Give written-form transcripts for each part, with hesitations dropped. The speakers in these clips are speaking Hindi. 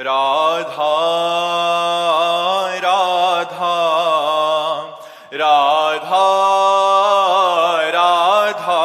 राधा राधा राधा राधा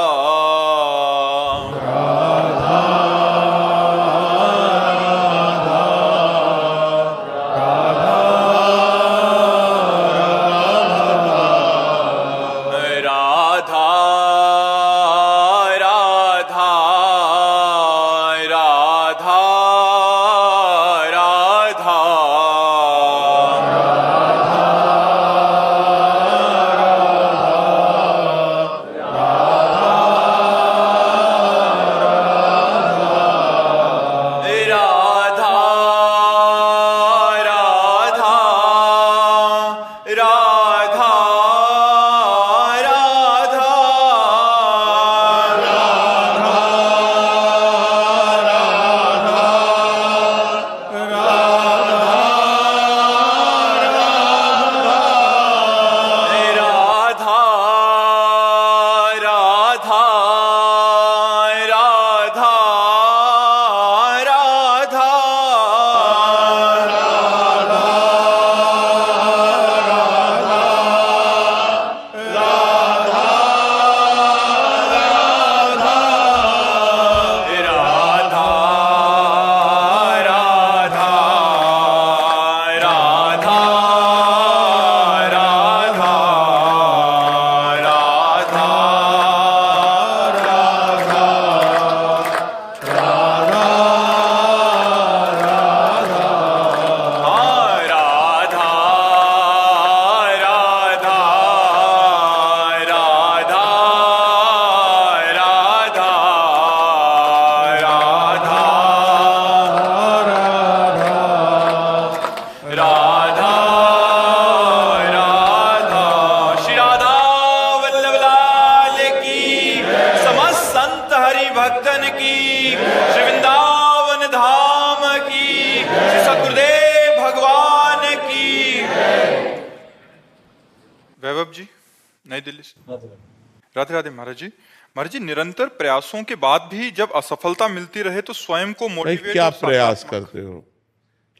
भक्तन की, श्री वृंदावन धाम की, श्री सद्गुरुदेव भगवान की। वैभव जी नई दिल्ली से। राधे राधे महाराज जी। महाराज जी, निरंतर प्रयासों के बाद भी जब असफलता मिलती रहे तो स्वयं को मोटिवेट क्या प्रयास करते हो?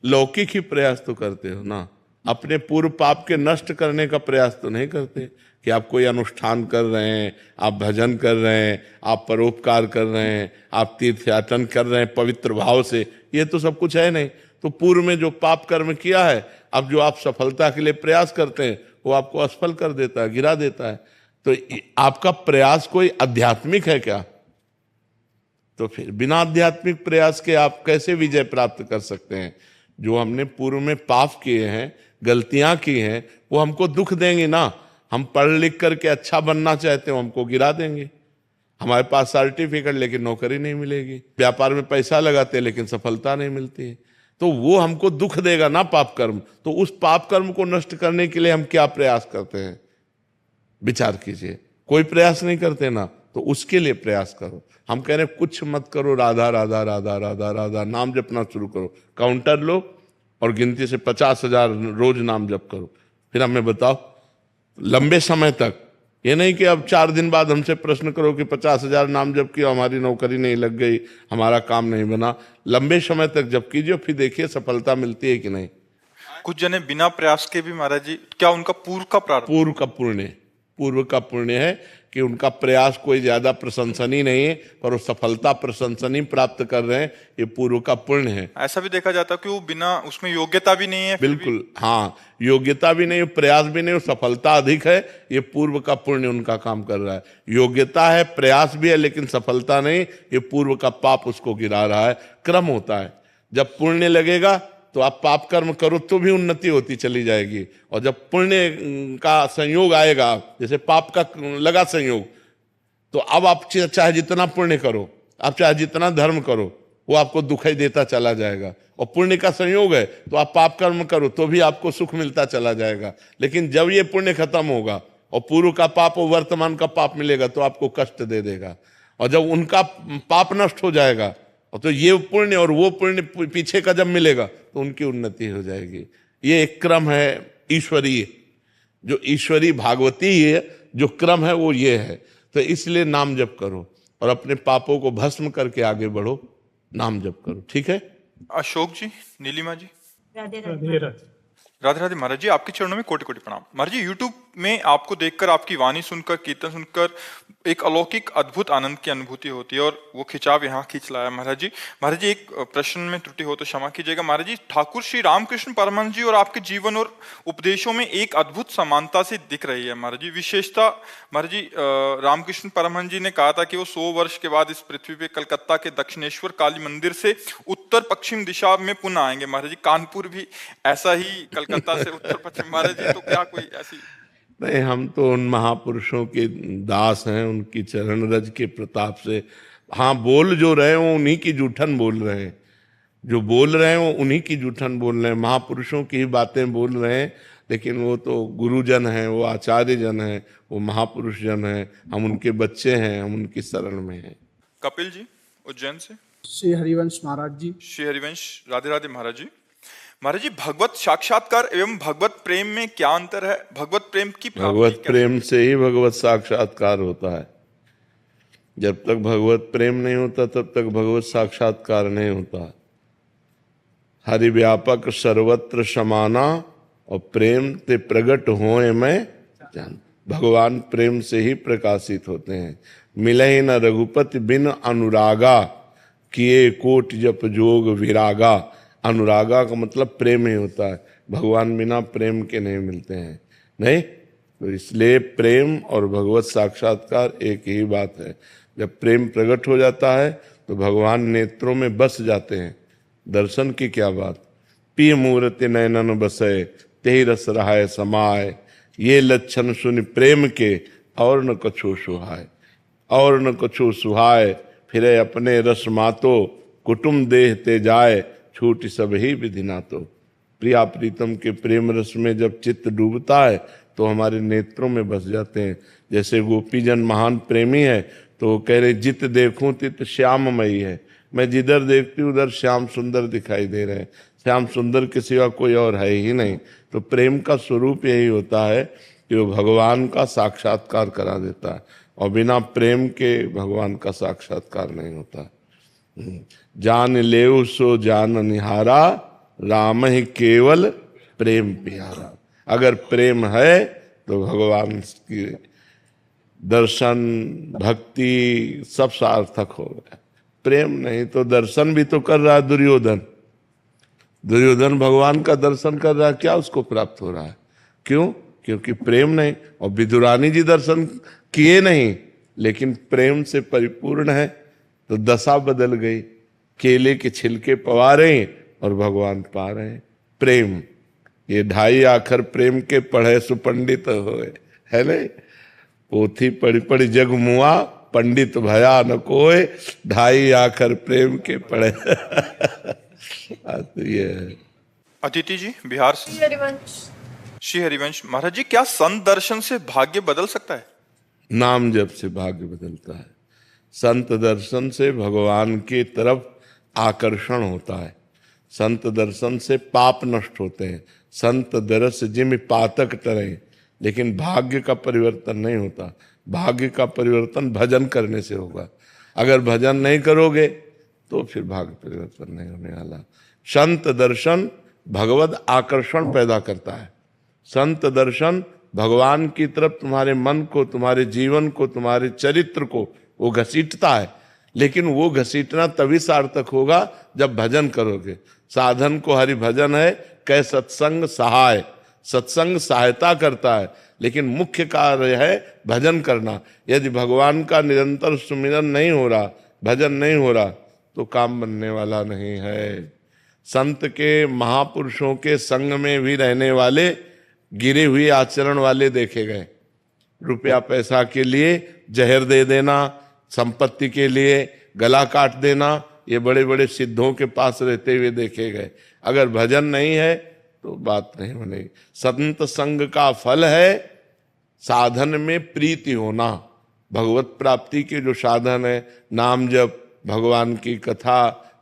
लौकिक ही प्रयास तो करते हो ना, अपने पूर्व पाप के नष्ट करने का प्रयास तो नहीं करते कि आप कोई अनुष्ठान कर रहे हैं, आप भजन कर रहे हैं, आप परोपकार कर रहे हैं, आप तीर्थयाटन कर रहे हैं पवित्र भाव से, ये तो सब कुछ है नहीं। तो पूर्व में जो पाप कर्म किया है, अब जो आप सफलता के लिए प्रयास करते हैं वो आपको असफल कर देता है, गिरा देता है। तो आपका प्रयास कोई आध्यात्मिक है क्या? तो फिर बिना आध्यात्मिक प्रयास के आप कैसे विजय प्राप्त कर सकते हैं? जो हमने पूर्व में पाप किए हैं, गलतियां की हैं, वो हमको दुख देंगे ना। हम पढ़ लिख करके अच्छा बनना चाहते हो, हमको गिरा देंगे। हमारे पास सर्टिफिकेट लेकिन नौकरी नहीं मिलेगी, व्यापार में पैसा लगाते लेकिन सफलता नहीं मिलती है, तो वो हमको दुख देगा ना पाप कर्म। तो उस पाप कर्म को नष्ट करने के लिए हम क्या प्रयास करते हैं? विचार कीजिए। कोई प्रयास नहीं करते ना, तो उसके लिए प्रयास करो। हम कह रहे हैं कुछ मत करो, राधा राधा राधा राधा राधा नाम जपना शुरू करो। काउंटर लो और गिनती से 50,000 रोज नाम जप करो। फिर हमें बताओ लंबे समय तक, ये नहीं कि अब 4 दिन बाद हमसे प्रश्न करो कि 50,000 नाम जप किया, हमारी नौकरी नहीं लग गई, हमारा काम नहीं बना। लंबे समय तक जप कीजिए, फिर देखिए सफलता मिलती है कि नहीं। कुछ जने बिना प्रयास के भी महाराज जी, क्या उनका पूर्व का प्रारब्ध? पूर्व का पुण्य है कि उनका प्रयास कोई ज्यादा प्रशंसनीय नहीं है, पर वो सफलता प्रशंसनीय प्राप्त कर रहे हैं, ये पूर्व का पुण्य है। ऐसा भी देखा जाता है कि वो बिना उसमें योग्यता भी नहीं है। बिल्कुल हाँ, योग्यता भी नहीं, प्रयास भी नहीं, सफलता अधिक है, ये पूर्व का पुण्य उनका काम कर रहा है। योग्यता है, प्रयास भी है, लेकिन सफलता नहीं, ये पूर्व का पाप उसको गिरा रहा है। क्रम होता है, जब पुण्य लगेगा तो आप पाप कर्म करो तो भी उन्नति होती चली जाएगी, और जब पुण्य का संयोग आएगा, जैसे पाप का लगा संयोग, तो अब आप चाहे जितना पुण्य करो, आप चाहे जितना धर्म करो, वो आपको दुखाई देता चला जाएगा। और पुण्य का संयोग है तो आप पाप कर्म करो तो भी आपको सुख मिलता चला जाएगा। लेकिन जब ये पुण्य खत्म होगा और पूर्व का पाप और वर्तमान का पाप मिलेगा तो आपको कष्ट दे देगा। और जब उनका पाप नष्ट हो जाएगा तो ये पुण्य और वो पुण्य पीछे का जब मिलेगा तो उनकी उन्नति हो जाएगी। ये एक क्रम है ईश्वरीय, जो ईश्वरी भागवती है जो क्रम है वो ये है। तो इसलिए नाम जप करो और अपने पापों को भस्म करके आगे बढ़ो, नाम जप करो। ठीक है। अशोक जी, नीलिमा जी, राधे राधे राधे। राधे राधे। महाराज जी, आपके चरणों में कोटि कोटि प्रणाम। महाराज जी, यूट्यूब में आपको देखकर, आपकी वाणी सुनकर, कीर्तन सुनकर एक अलौकिक अद्भुत आनंद की अनुभूति होती है, और वो खिंचाव यहाँ खींच लाया। महाराज जी, एक प्रश्न में त्रुटि हो तो क्षमा कीजिएगा। महाराज जी, ठाकुर श्री रामकृष्ण परमहंस जी और आपके जीवन और उपदेशों में एक अद्भुत समानता सी दिख रही है। महाराज जी, विशेषता, महाराज जी, रामकृष्ण परमहंस जी ने कहा था कि वो 100 वर्ष के बाद इस पृथ्वी पे कलकत्ता के दक्षिणेश्वर काली मंदिर से उत्तर पश्चिम दिशा में पुनः आएंगे। महाराज जी, कानपुर भी ऐसा ही कलकत्ता से उत्तर पश्चिम। महाराज जी, तो क्या कोई ऐसी? नहीं, हम तो उन महापुरुषों के दास हैं, उनकी चरण रज के प्रताप से। हाँ, बोल जो रहे हैं वो उन्हीं की जूठन बोल रहे हैं, जो बोल रहे हैं वो उन्हीं की जूठन बोल रहे हैं, महापुरुषों की ही बातें बोल रहे हैं। लेकिन वो तो गुरुजन हैं, वो आचार्य जन हैं, वो महापुरुष जन हैं, हम उनके बच्चे हैं, हम उनकी शरण में हैं। कपिल जी, उज्जैन से। श्री हरिवंश महाराज जी। श्री हरिवंश, राधे राधे। महाराज जी, भगवत साक्षात्कार एवं भगवत प्रेम में क्या अंतर है? भगवत प्रेम की प्राप्ति भगवत प्रेम से ही भगवत साक्षात्कार होता है। जब तक भगवत प्रेम नहीं होता तब तक भगवत साक्षात्कार नहीं होता। हरि व्यापक सर्वत्र समाना और प्रेम ते प्रगट होए में जान। भगवान प्रेम से ही प्रकाशित होते हैं। मिले न रघुपति बिन अनुरागा, किए कोट जप जोग विरागा। अनुरागा का मतलब प्रेम ही होता है, भगवान बिना प्रेम के नहीं मिलते हैं। नहीं, तो इसलिए प्रेम और भगवत साक्षात्कार एक ही बात है। जब प्रेम प्रकट हो जाता है तो भगवान नेत्रों में बस जाते हैं। दर्शन की क्या बात। पी मूर्ति नयनन बसे, तेहि रस रहाय समाय। ये लक्षण सुन प्रेम के, और न कछो सुहाय। और न कछो सुहाय, फिरे अपने रस मातो। कुटुम देह ते जाय, छूट सब ही विधि नातो। प्रिया प्रीतम के प्रेम रस में जब चित्त डूबता है तो हमारे नेत्रों में बस जाते हैं। जैसे गोपीजन महान प्रेमी है तो वो कह रहे, जित देखूं तित श्याममयी है। मैं जिधर देखती हूँ उधर श्याम सुंदर दिखाई दे रहे हैं। श्याम सुंदर के सिवा कोई और है ही नहीं। तो प्रेम का स्वरूप यही होता है कि वो भगवान का साक्षात्कार करा देता है, और बिना प्रेम के भगवान का साक्षात्कार नहीं होता। जान लेव सो जान निहारा, राम ही केवल प्रेम प्यारा। अगर प्रेम है तो भगवान की दर्शन भक्ति सब सार्थक हो गया। प्रेम नहीं तो दर्शन भी तो कर रहा है दुर्योधन। दुर्योधन भगवान का दर्शन कर रहा है, क्या उसको प्राप्त हो रहा है? क्यों? क्योंकि प्रेम नहीं। और विदुरानी जी दर्शन किए नहीं, लेकिन प्रेम से परिपूर्ण है तो दशा बदल गई। केले के छिलके पवा रहे हैं और भगवान पा रहे हैं। प्रेम, ये 2.5 आखर प्रेम के पढ़े सुपंडित होए, है नहीं? पोथी पढ़ी पढ़ी जग मुआ, पंडित भया न कोय। 2.5 आखर प्रेम के पढ़े। तो ये है। अदिति जी, बिहार से। श्री हरिवंश। श्री हरिवंश, महाराज जी, क्या संत दर्शन से भाग्य बदल सकता है? नाम जप से भाग्य बदलता है। संत दर्शन से भगवान की तरफ आकर्षण होता है। संत दर्शन से पाप नष्ट होते हैं। संत दरस जिम पातक टरे। लेकिन भाग्य का परिवर्तन नहीं होता। भाग्य का परिवर्तन भजन करने से होगा। अगर भजन नहीं करोगे तो फिर भाग्य परिवर्तन नहीं होने वाला। संत दर्शन भगवत आकर्षण पैदा करता है। संत दर्शन भगवान की तरफ तुम्हारे मन को, तुम्हारे जीवन को, तुम्हारे चरित्र को वो घसीटता है। लेकिन वो घसीटना तभी सार्थक होगा जब भजन करोगे। साधन को हरि भजन है, कै सत्संग सहाय। सत्संग सहायता करता है, लेकिन मुख्य कार्य है भजन करना। यदि भगवान का निरंतर सुमिरन नहीं हो रहा, भजन नहीं हो रहा, तो काम बनने वाला नहीं है। संत के, महापुरुषों के संग में भी रहने वाले गिरे हुए आचरण वाले देखे गए। रुपया पैसा के लिए जहर दे देना, संपत्ति के लिए गला काट देना, ये बड़े बड़े सिद्धों के पास रहते हुए देखे गए। अगर भजन नहीं है तो बात नहीं बनेगी। संत संग का फल है साधन में प्रीति होना। भगवत प्राप्ति के जो साधन है, नाम जप, भगवान की कथा,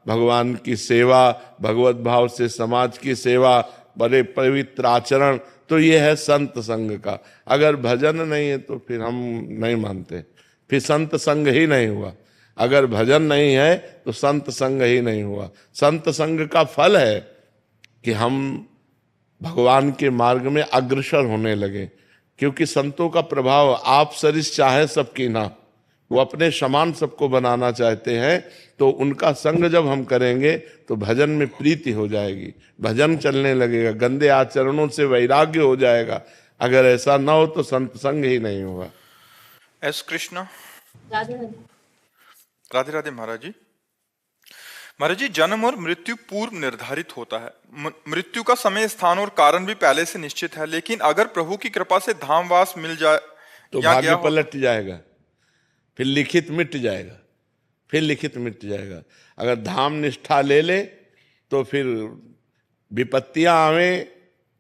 भगवान की सेवा, भगवत भाव से समाज की सेवा, बड़े पवित्र आचरण, तो ये है संत संग का। अगर भजन नहीं है तो फिर हम नहीं मानते, फिर संत संग ही नहीं हुआ। अगर भजन नहीं है तो संत संग ही नहीं हुआ। संत संग का फल है कि हम भगवान के मार्ग में अग्रसर होने लगे, क्योंकि संतों का प्रभाव आप सरिस चाहे सबकी ना, वो अपने समान सबको बनाना चाहते हैं। तो उनका संग जब हम करेंगे तो भजन में प्रीति हो जाएगी, भजन चलने लगेगा, गंदे आचरणों से वैराग्य हो जाएगा। अगर ऐसा ना हो तो संत संग ही नहीं होगा। एस कृष्णा। राधे राधे। राधे राधे महाराज जी। महाराज जी, जन्म और मृत्यु पूर्व निर्धारित होता है। मृत्यु का समय, स्थान और कारण भी पहले से निश्चित है, लेकिन अगर प्रभु की कृपा से धामवास मिल जाए तो या भाग्य गया हो, पलट जाएगा, फिर लिखित मिट जाएगा, फिर लिखित मिट जाएगा। अगर धाम निष्ठा ले ले तो फिर विपत्तियां आवे,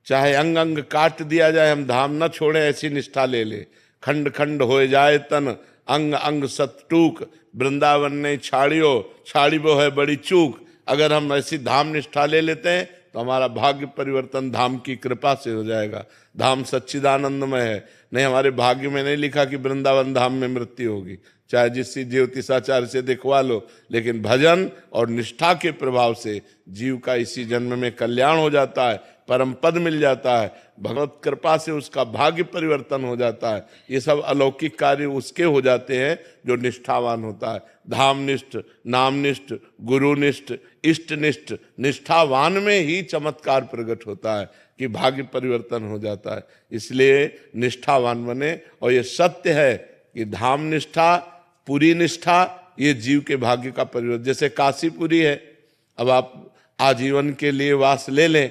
चाहे अंग अंग काट दिया जाए, हम धाम न छोड़े, ऐसी निष्ठा ले ले। खंड खंड हो जाए तन, अंग अंग सत टूक, वृंदावन ने छाड़ियो, छाड़ी वो है बड़ी चूक। अगर हम ऐसी धाम निष्ठा ले लेते हैं तो हमारा भाग्य परिवर्तन धाम की कृपा से हो जाएगा। धाम सच्चिदानंदमय है, नहीं हमारे भाग्य में नहीं लिखा कि वृंदावन धाम में मृत्यु होगी, चाहे जिस ज्योतिषाचार्य से दिखवा लो। लेकिन भजन और निष्ठा के प्रभाव से जीव का इसी जन्म में कल्याण हो जाता है, परम पद मिल जाता है, भगवत कृपा से उसका भाग्य परिवर्तन हो जाता है। ये सब अलौकिक कार्य उसके हो जाते हैं जो निष्ठावान होता है। धामनिष्ठ, नामनिष्ठ, गुरुनिष्ठ, इष्टनिष्ठ, निष्ठावान में ही चमत्कार प्रकट होता है कि भाग्य परिवर्तन हो जाता है। इसलिए निष्ठावान बने। और ये सत्य है कि धाम निष्ठा, पुरी निष्ठा, ये जीव के भाग्य का परिवर्तन। जैसे काशीपुरी है, अब आप आजीवन के लिए वास ले लें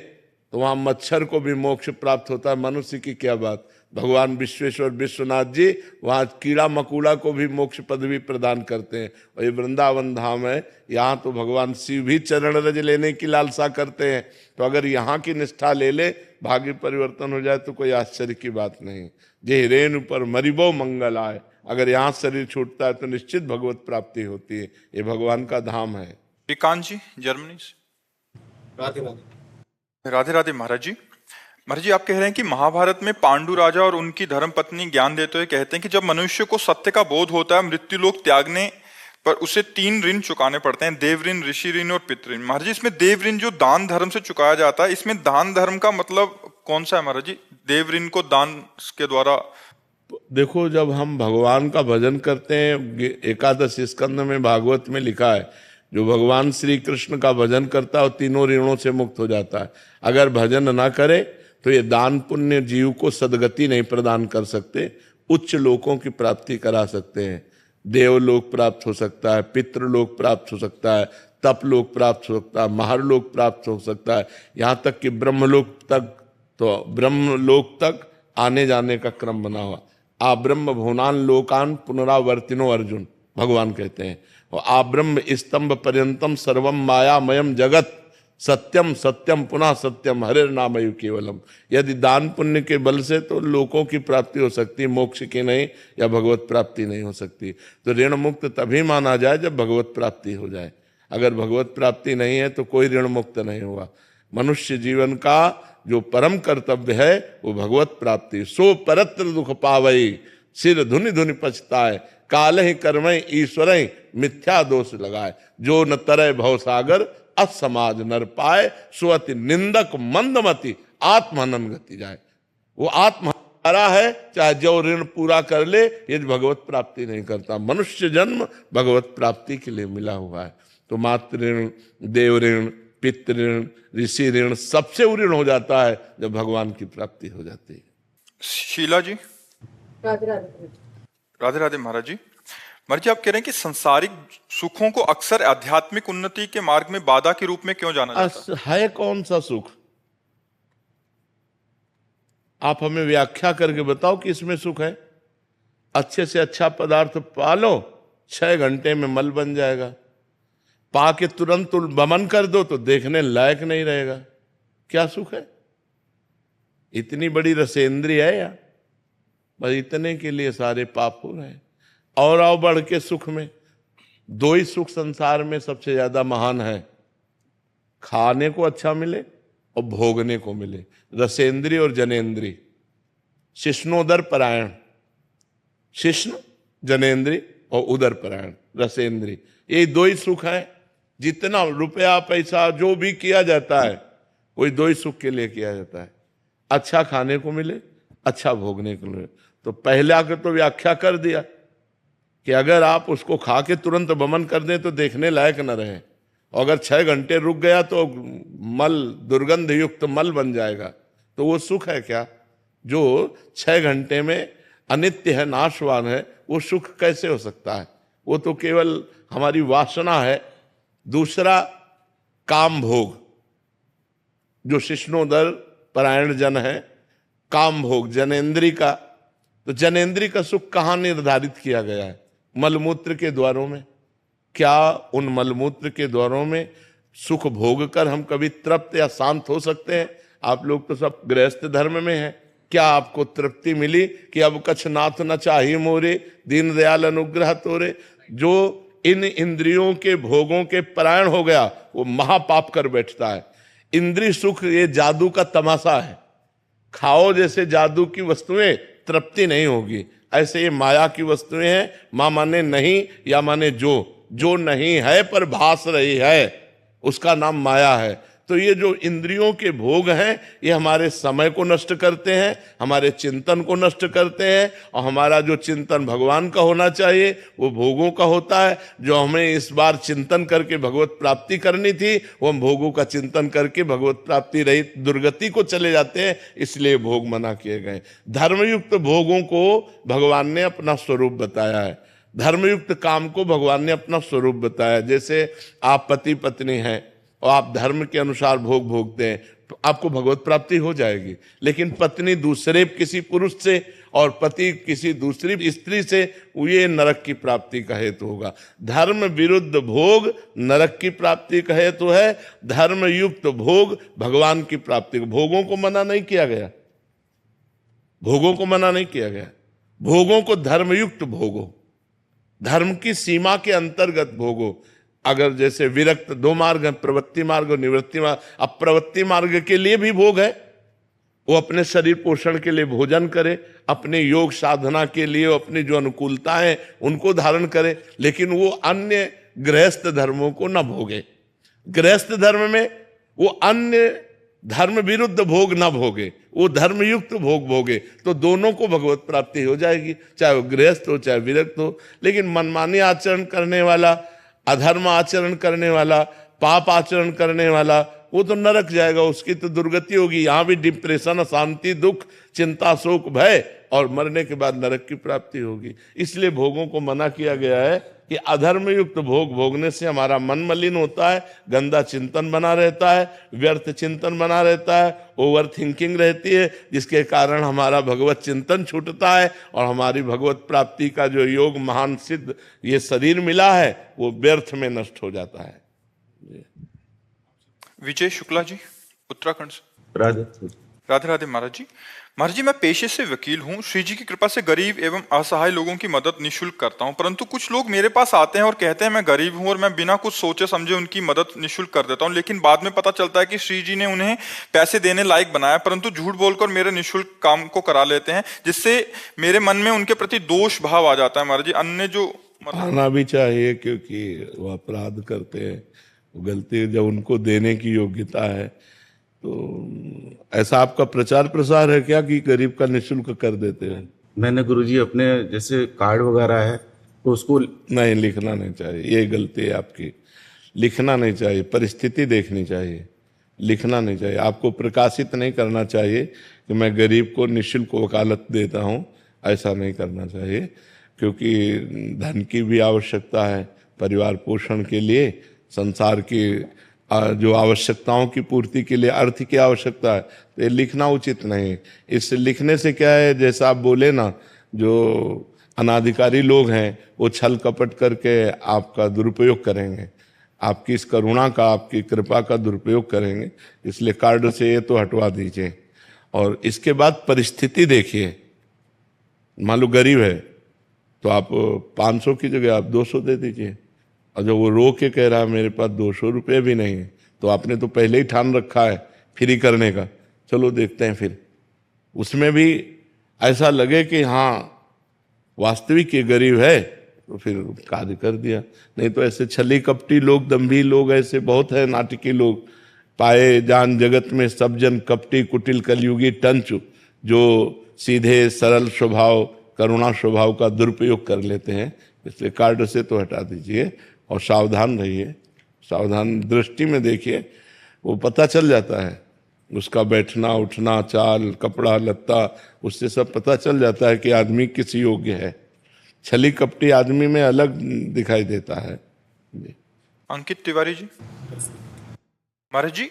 तो वहां मच्छर को भी मोक्ष प्राप्त होता है, मनुष्य की क्या बात। भगवान विश्वेश्वर विश्वनाथ जी वहां कीड़ा मकोड़ा को भी मोक्ष पदवी प्रदान करते हैं। और ये वृंदावन धाम है, यहाँ तो भगवान शिव भी चरण रज लेने की लालसा करते हैं। तो अगर यहाँ की निष्ठा ले ले, भाग्य परिवर्तन हो जाए तो कोई आश्चर्य की बात नहीं। जे रेणु पर मरिबो मंगल आए, अगर यहाँ शरीर छूटता है तो निश्चित भगवत प्राप्ति होती है। ये भगवान का धाम है। श्रीकांत जी, जर्मनी से। राधे राधे। राधे राधे महाराज जी। महाराज जी, आप कह रहे हैं कि महाभारत में पांडु राजा और उनकी धर्मपत्नी ज्ञान देते हुए कहते हैं कि जब मनुष्य को सत्य का बोध होता है, मृत्यु लोक त्यागने पर उसे 3 ऋण चुकाने पड़ते हैं, देव ऋण, ऋषि ऋण और पितृ ऋण। महाराज जी, इसमें देव ऋण जो दान धर्म से चुकाया जाता है, इसमें दान धर्म का मतलब कौन सा है महाराज जी? देव ऋण को दान के द्वारा। देखो, जब हम भगवान का भजन करते हैं, एकादश स्कंद में भागवत में लिखा है, जो भगवान श्री कृष्ण का भजन करता है वो तीनों ऋणों से मुक्त हो जाता है। अगर भजन ना करे तो ये दान पुण्य जीव को सदगति नहीं प्रदान कर सकते, उच्च लोकों की प्राप्ति करा सकते हैं। देवलोक प्राप्त हो सकता है, पितृलोक प्राप्त हो सकता है, तपलोक प्राप्त हो सकता है, महारलोक प्राप्त हो सकता है, यहाँ तक कि ब्रह्मलोक तक। तो ब्रह्मलोक तक आने जाने का क्रम बना हुआ। आ ब्रह्म भुवनान लोकान पुनरावर्तिनो अर्जुन, भगवान कहते हैं। और आ ब्रह्म स्तंभ पर्यंतम सर्वम मायामयम जगत, सत्यम सत्यम पुनः सत्यम हरे नामयु केवलम। यदि दान पुण्य के बल से तो लोकों की प्राप्ति हो सकती है, मोक्ष की नहीं, या भगवत प्राप्ति नहीं हो सकती। तो ऋण मुक्त तभी माना जाए जब भगवत प्राप्ति हो जाए। अगर भगवत प्राप्ति नहीं है तो कोई ऋण मुक्त नहीं हुआ। मनुष्य जीवन का जो परम कर्तव्य है वो भगवत प्राप्ति। सो परत्र दुख पावई, सिर धुनि धुनि पछताए, काल ही कर्मय ईश्वर मिथ्या दोष लगाए। जो न तरय भव सागर, असमाज नर पाए, सुअति निंदक मंदमति, आत्महनन गति जाए। वो आत्महत्या है, चाहे जो ऋण पूरा कर ले, यदि भगवत प्राप्ति नहीं करता। मनुष्य जन्म भगवत प्राप्ति के लिए मिला हुआ है। तो मातृ ऋण, देव ऋण, पितृ ऋण, ऋषि ऋण, सबसे ऋण हो जाता है जब भगवान की प्राप्ति हो जाती है। शीला जी। राधे राधे। राधे राधे महाराज जी। महाराज जी, आप कह रहे हैं कि सांसारिक सुखों को अक्सर आध्यात्मिक उन्नति के मार्ग में बाधा के रूप में क्यों जाना जाता है? है कौन सा सुख? आप हमें व्याख्या करके बताओ कि इसमें सुख है। अच्छे से अच्छा पदार्थ पालो, 6 घंटे में मल बन जाएगा। पा के तुरंत बमन कर दो तो देखने लायक नहीं रहेगा। क्या सुख है? इतनी बड़ी रसेंद्री है या बस इतने के लिए सारे पाप हो रहे हैं। और आओ बढ़ के सुख में, 2 ही सुख संसार में सबसे ज्यादा महान है, खाने को अच्छा मिले और भोगने को मिले। रसेंद्री और जनेन्द्री, शिष्णोदर परायण, शिष्ण जनेन्द्री और उदर परायण रसेंद्री, ये दो ही सुख हैं। जितना रुपया पैसा जो भी किया जाता है वही दो ही सुख के लिए किया जाता है, अच्छा खाने को मिले, अच्छा भोगने को मिले। तो पहले आकर तो व्याख्या कर दिया कि अगर आप उसको खा के तुरंत वमन कर दें तो देखने लायक न रहे, और अगर 6 घंटे रुक गया तो मल, दुर्गंध युक्त मल बन जाएगा। तो वो सुख है क्या जो 6 घंटे में अनित्य है, नाशवान है? वो सुख कैसे हो सकता है? वो तो केवल हमारी वासना है। दूसरा काम भोग, जो शिष्णोदर परायण जन है, काम भोग जनेन्द्री का। तो जनेन्द्री का सुख कहाँ निर्धारित किया गया है? मलमूत्र के द्वारों में। क्या उन मलमूत्र के द्वारों में सुख भोग कर हम कभी तृप्त या शांत हो सकते हैं? आप लोग तो सब गृहस्थ धर्म में हैं। क्या आपको तृप्ति मिली कि अब कछ नाथ न चाहिए मोरे, दीन दयाल अनुग्रह तोरे? जो इन इंद्रियों के भोगों के परायण हो गया वो महापाप कर बैठता है। इंद्रिय सुख ये जादू का तमाशा है। खाओ जैसे जादू की वस्तुएं, तृप्ति नहीं होगी। ऐसे ये माया की वस्तुएं हैं। मां माने नहीं, या माने जो नहीं है पर भास रही है, उसका नाम माया है। तो ये जो इंद्रियों के भोग हैं ये हमारे समय को नष्ट करते हैं, हमारे चिंतन को नष्ट करते हैं, और हमारा जो चिंतन भगवान का होना चाहिए वो भोगों का होता है। जो हमें इस बार चिंतन करके भगवत प्राप्ति करनी थी वो हम भोगों का चिंतन करके भगवत प्राप्ति रहित दुर्गति को चले जाते हैं, इसलिए भोग मना किए गए। धर्मयुक्त भोगों को भगवान ने अपना स्वरूप बताया है, धर्मयुक्त काम को भगवान ने अपना स्वरूप बताया। जैसे आप पति पत्नी हैं और आप धर्म के अनुसार भोग भोगते हैं तो आपको भगवत प्राप्ति हो जाएगी। लेकिन पत्नी दूसरे किसी पुरुष से और पति किसी दूसरी स्त्री से, ये नरक की प्राप्ति का हेतु होगा। धर्म विरुद्ध भोग नरक की प्राप्ति का हेतु है, धर्म युक्त भोग भगवान की प्राप्ति। भोगों को मना नहीं किया गया, भोगों को मना नहीं किया गया। भोगों को धर्मयुक्त भोगो, धर्म की सीमा के अंतर्गत भोगो। अगर जैसे विरक्त 2 मार्ग हैं, प्रवृत्ति मार्ग और निवृत्ति मार्ग। अब प्रवृत्ति मार्ग के लिए भी भोग है, वो अपने शरीर पोषण के लिए भोजन करे, अपने योग साधना के लिए अपनी जो अनुकूलता है उनको धारण करे, लेकिन वो अन्य गृहस्थ धर्मों को न भोगे। गृहस्थ धर्म में वो अन्य धर्म विरुद्ध भोग न भोगे, वो धर्मयुक्त भोग भोगे, तो दोनों को भगवत प्राप्ति हो जाएगी, चाहे वो गृहस्थ हो चाहे विरक्त हो। लेकिन मनमानी आचरण करने वाला, अधर्म आचरण करने वाला, पाप आचरण करने वाला, वो तो नरक जाएगा, उसकी तो दुर्गति होगी। यहाँ भी डिप्रेशन, अशांति, दुख, चिंता, शोक, भय, और मरने के बाद नरक की प्राप्ति होगी। इसलिए भोगों को मना किया गया है कि अधर्म युक्त भोग भोगने से हमारा मन मलिन होता है, गंदा चिंतन बना रहता है, व्यर्थ चिंतन बना रहता है, ओवर थिंकिंग रहती है, जिसके कारण हमारा भगवत चिंतन छूटता है और हमारी भगवत प्राप्ति का जो योग महान सिद्ध ये शरीर मिला है वो व्यर्थ में नष्ट हो जाता है। विजय शुक्ला जी, उत्तराखंड से। राधे राधे राधे महाराज जी। महाराज जी, मैं पेशे से वकील हूँ। श्री जी की कृपा से गरीब एवं असहाय लोगों की मदद निःशुल्क करता हूँ, परंतु कुछ लोग मेरे पास आते हैं और कहते हैं मैं गरीब हूँ और मैं बिना कुछ सोचे समझे उनकी मदद निःशुल्क कर देता हूँ। लेकिन बाद में पता चलता है कि श्री जी ने उन्हें पैसे देने लायक बनाया, परंतु झूठ बोलकर मेरे निःशुल्क काम को करा लेते हैं, जिससे मेरे मन में उनके प्रति दोष भाव आ जाता है। महाराज जी, अन्य जो आना भी चाहिए, क्योंकि वो अपराध करते हैं, गलती जब उनको देने की योग्यता है। तो ऐसा आपका प्रचार प्रसार है क्या कि गरीब का निःशुल्क कर देते हैं? मैंने गुरुजी अपने जैसे कार्ड वगैरह है तो उसको नहीं, लिखना नहीं चाहिए, ये गलती है आपकी। लिखना नहीं चाहिए, परिस्थिति देखनी चाहिए, लिखना नहीं चाहिए। आपको प्रकाशित नहीं करना चाहिए कि मैं गरीब को निःशुल्क वकालत देता हूँ, ऐसा नहीं करना चाहिए, क्योंकि धन की भी आवश्यकता है परिवार पोषण के लिए, संसार की जो आवश्यकताओं की पूर्ति के लिए अर्थ की आवश्यकता है, तो ये लिखना उचित नहीं। इस लिखने से क्या है, जैसा आप बोले ना, जो अनाधिकारी लोग हैं वो छल कपट करके आपका दुरुपयोग करेंगे, आपकी इस करुणा का, आपकी कृपा का दुरुपयोग करेंगे। इसलिए कार्ड से ये तो हटवा दीजिए। और इसके बाद परिस्थिति देखिए, मान लो गरीब है तो आप 500 की जगह आप 200 दे दीजिए, और जब वो रो के कह रहा है मेरे पास 200 रुपये भी नहीं है, तो आपने तो पहले ही ठान रखा है फ्री करने का, चलो देखते हैं फिर। उसमें भी ऐसा लगे कि हाँ वास्तविक ये गरीब है, तो फिर कार्य कर दिया। नहीं तो ऐसे छली कपटी लोग, दंभी लोग ऐसे बहुत है, नाटकी लोग। पाए जान जगत में सब जन कपटी, कुटिल कलयुगी टंचु, जो सीधे सरल स्वभाव, करुणा स्वभाव का दुरुपयोग कर लेते हैं। इसलिए कार्ड से तो हटा दीजिए और सावधान रहिए, सावधान दृष्टि में देखिए, वो पता चल जाता है उसका बैठना उठना, चाल, कपड़ा लत्ता, उससे सब पता चल जाता है कि आदमी किस योग्य है। छली कपटी आदमी में अलग दिखाई देता है। अंकित तिवारी जी। महाराज जी,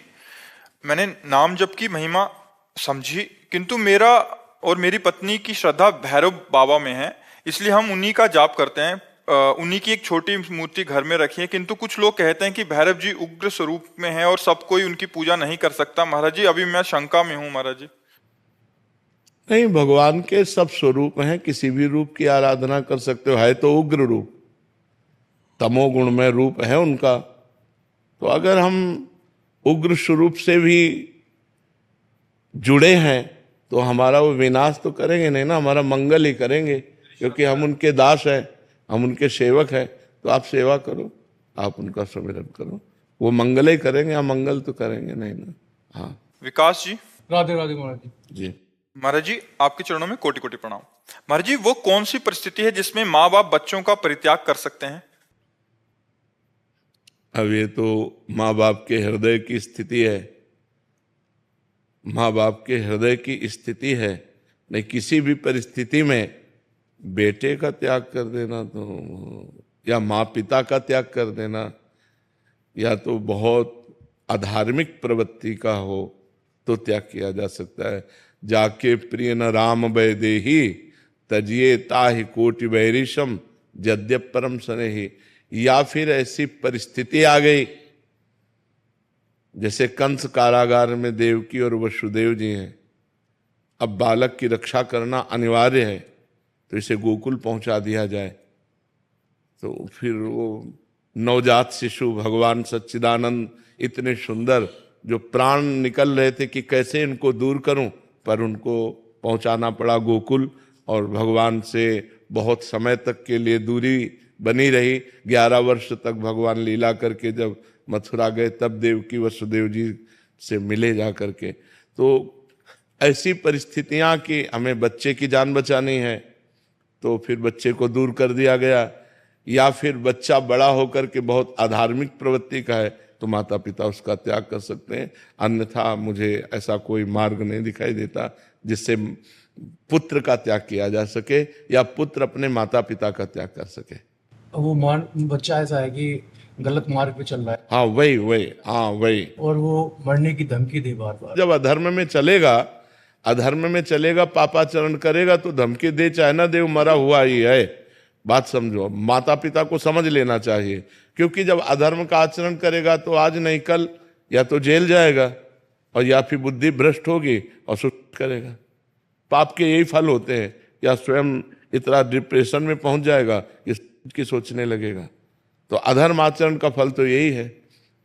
मैंने नाम जप की महिमा समझी, किंतु मेरा और मेरी पत्नी की श्रद्धा भैरव बाबा में है, इसलिए हम उन्हीं का जाप करते हैं। उन्हीं की एक छोटी मूर्ति घर में रखी है, किंतु कुछ लोग कहते हैं कि भैरव जी उग्र स्वरूप में है और सब कोई उनकी पूजा नहीं कर सकता। महाराज जी, अभी मैं शंका में हूँ महाराज जी। नहीं, भगवान के सब स्वरूप हैं, किसी भी रूप की आराधना कर सकते हो। है तो उग्र रूप, तमोगुण में रूप है उनका। तो अगर हम उग्र स्वरूप से भी जुड़े हैं तो हमारा वो विनाश तो करेंगे नहीं ना, हमारा मंगल ही करेंगे, क्योंकि हम उनके दास हैं, हम उनके सेवक हैं। तो आप सेवा करो, आप उनका सुमिरन करो, वो मंगल ही करेंगे, हम मंगल तो करेंगे नहीं ना। हाँ, विकास जी। राधे राधे महाराज जी। जी। महाराज जी, आपके चरणों में कोटि कोटि प्रणाम। महाराज जी, वो कौन सी परिस्थिति है जिसमें माँ बाप बच्चों का परित्याग कर सकते हैं? अब ये तो माँ बाप के हृदय की स्थिति है, माँ बाप के हृदय की स्थिति है। नहीं, किसी भी परिस्थिति में बेटे का त्याग कर देना तो, या माँ पिता का त्याग कर देना, या तो बहुत अधार्मिक प्रवृत्ति का हो तो त्याग किया जा सकता है। जाके प्रिय न राम वैदेही, तजिए ताहि कोटि वैरिशम, यद्यप परम स्नेही। या फिर ऐसी परिस्थिति आ गई जैसे कंस कारागार में देवकी और वसुदेव जी हैं, अब बालक की रक्षा करना अनिवार्य है, तो इसे गोकुल पहुंचा दिया जाए। तो फिर वो नवजात शिशु भगवान सच्चिदानंद इतने सुंदर, जो प्राण निकल रहे थे कि कैसे इनको दूर करूं, पर उनको पहुंचाना पड़ा गोकुल। और भगवान से बहुत समय तक के लिए दूरी बनी रही। 11 वर्ष तक भगवान लीला करके जब मथुरा गए तब देवकी वसुदेव जी से मिले जा करके। तो ऐसी परिस्थितियां कि हमें बच्चे की जान बचानी है तो फिर बच्चे को दूर कर दिया गया, या फिर बच्चा बड़ा होकर के बहुत अधार्मिक प्रवृत्ति का है तो माता पिता उसका त्याग कर सकते हैं। अन्यथा मुझे ऐसा कोई मार्ग नहीं दिखाई देता जिससे पुत्र का त्याग किया जा सके या पुत्र अपने माता पिता का त्याग कर सके। वो बच्चा ऐसा है कि गलत मार्ग पे चल रहा है। हाँ वही वही, हाँ वही। और वो मरने की धमकी दे बार बार। जब अधर्म में चलेगा, अधर्म में चलेगा, पापाचरण करेगा तो धमकी दे चाहे ना दे, मरा हुआ ही है। बात समझो, माता पिता को समझ लेना चाहिए, क्योंकि जब अधर्म का आचरण करेगा तो आज नहीं कल या तो जेल जाएगा और या फिर बुद्धि भ्रष्ट होगी और सुसाइड करेगा। पाप के यही फल होते हैं, या स्वयं इतना डिप्रेशन में पहुंच जाएगा कि सोचने लगेगा। तो अधर्म आचरण का फल तो यही है।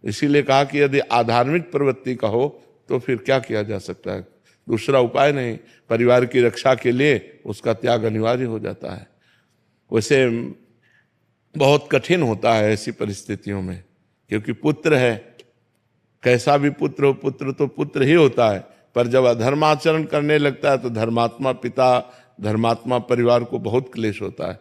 इसीलिए कहा कि यदि आधार्मिक प्रवृत्ति का हो तो फिर क्या किया जा सकता है, दूसरा उपाय नहीं। परिवार की रक्षा के लिए उसका त्याग अनिवार्य हो जाता है। वैसे बहुत कठिन होता है ऐसी परिस्थितियों में, क्योंकि पुत्र है, कैसा भी पुत्र हो, पुत्र तो पुत्र ही होता है। पर जब अधर्माचरण करने लगता है तो धर्मात्मा पिता, धर्मात्मा परिवार को बहुत क्लेश होता है।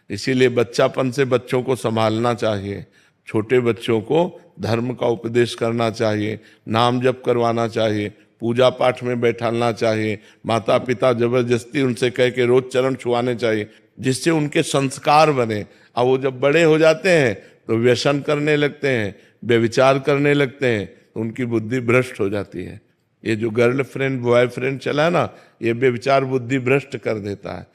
इसीलिए बच्चापन से बच्चों को संभालना चाहिए, छोटे बच्चों को धर्म का उपदेश करना चाहिए, नाम जप करवाना चाहिए, पूजा पाठ में बैठाना चाहिए। माता पिता जबरदस्ती उनसे कह के रोज चरण छुआने चाहिए, जिससे उनके संस्कार बने। अब वो जब बड़े हो जाते हैं तो व्यसन करने लगते हैं, व्यभिचार करने लगते हैं, तो उनकी बुद्धि भ्रष्ट हो जाती है। ये जो गर्लफ्रेंड बॉयफ्रेंड चला है ना, ये व्यभिचार बुद्धि भ्रष्ट कर देता है।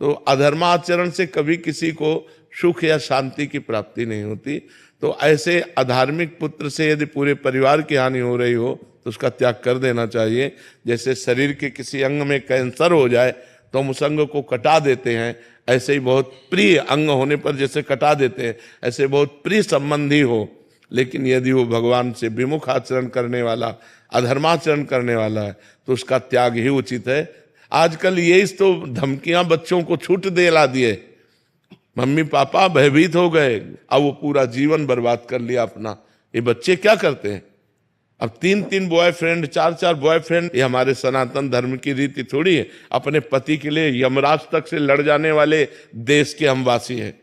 तो अधर्माचरण से कभी किसी को सुख या शांति की प्राप्ति नहीं होती। तो ऐसे अधार्मिक पुत्र से यदि पूरे परिवार की हानि हो रही हो तो उसका त्याग कर देना चाहिए। जैसे शरीर के किसी अंग में कैंसर हो जाए तो हम उस अंग को कटा देते हैं, ऐसे ही बहुत प्रिय अंग होने पर जैसे कटा देते हैं, ऐसे बहुत प्रिय संबंधी हो, लेकिन यदि वो भगवान से विमुख आचरण करने वाला, अधर्माचरण करने वाला है तो उसका त्याग ही उचित है। आजकल यही तो धमकियां बच्चों को छूट दिला दिए, मम्मी पापा भयभीत हो गए, अब वो पूरा जीवन बर्बाद कर लिया अपना। ये बच्चे क्या करते हैं, अब 3-3 बॉयफ्रेंड, 4-4 बॉयफ्रेंड, ये हमारे सनातन धर्म की रीति थोड़ी है। अपने पति के लिए यमराज तक से लड़ जाने वाले देश के हम वासी हैं।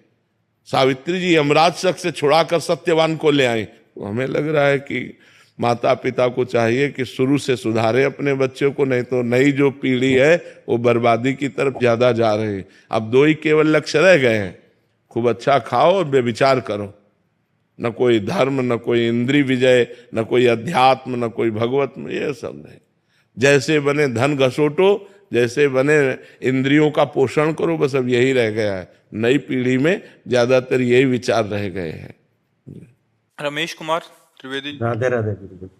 सावित्री जी यमराज तक से छुड़ाकर सत्यवान को ले आई। तो हमें लग रहा है कि माता पिता को चाहिए कि शुरू से सुधारे अपने बच्चों को, नहीं तो नई जो पीढ़ी है वो बर्बादी की तरफ ज्यादा जा रही है। अब 2 ही केवल लक्ष्य रह गए हैं, खूब अच्छा खाओ और बेविचार करो। न कोई धर्म, न कोई इंद्रिय विजय, न कोई अध्यात्म, न कोई भगवत्म, ये सब नहीं। जैसे बने धन घसोटो, जैसे बने इंद्रियों का पोषण करो, बस अब यही रह गया है। नई पीढ़ी में ज्यादातर यही विचार रह गए हैं। रमेश कुमार त्रिवेदी। राधे राधे गुरुदेव।